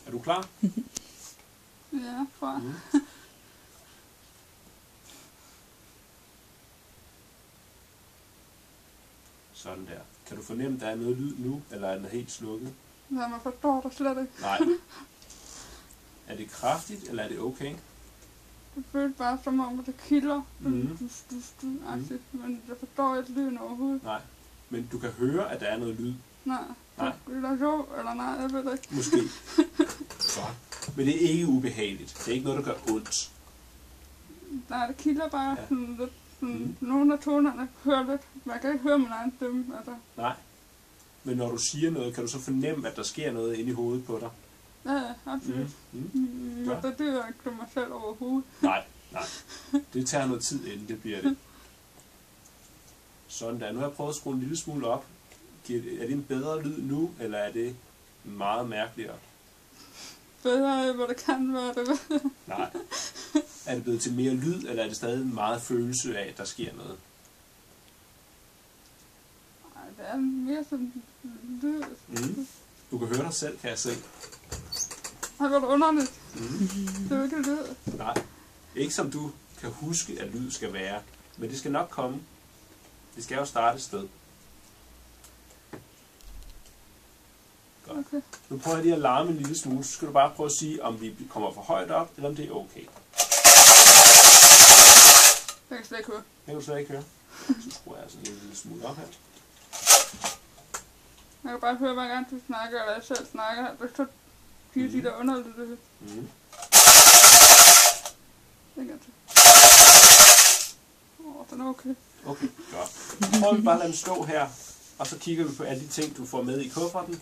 Er du klar? Ja, tror jeg. Sådan der. Kan du fornemme, at der er noget lyd nu, eller er den helt slukket? Ja, man forstår det slet ikke. Nej. Er det kraftigt, eller er det okay? Det føles bare som om, at det kilder. Mhm. Men jeg forstår ikke lyden overhovedet. Nej. Men du kan høre, at der er noget lyd. Nej. Nej. Eller jo, eller nej, jeg ved det ikke. Måske. Godt. Men det er ikke ubehageligt. Det er ikke noget, der gør ondt. Nej, det kilder bare Ja. sådan lidt. Nogle af tonerne hører lidt. Man kan ikke høre min egen stemme. Altså. Nej. Men når du siger noget, kan du så fornemme, at der sker noget inde i hovedet på dig? Ja, absolut. Men det er ikke til mig selv overhovedet. Nej. Det tager noget tid, inden det bliver det. Sådan der. Nu har jeg prøvet at skrue en lille smule op. Er det en bedre lyd nu, eller er det meget mærkeligere? Bedre, hvor det kan være det. Nej. Er det blevet til mere lyd, eller er det stadig meget følelse af, at der sker noget? Nej, det er mere sådan lyd. Du kan høre dig selv, kan jeg se. Har været underligt. Det er jo ikke lyd. Nej. Ikke som du kan huske, at lyd skal være. Men det skal nok komme. Det skal jo starte et sted. Godt. Okay. Nu prøver jeg lige at larme en lille smule. Så skal du bare prøve at sige, om vi kommer for højt op, eller om det er okay. Det kan jeg slet ikke høre. Det kan du slet ikke høre. Så skruer jeg sådan en lille smule op her. Jeg kan bare høre, hver gang du snakker, eller jeg selv snakker. Så siger de der underlige. Det kan til. Den er okay. Okay, godt. Så prøver vi bare at lade den stå her, og så kigger vi på alle de ting, du får med i kufferten.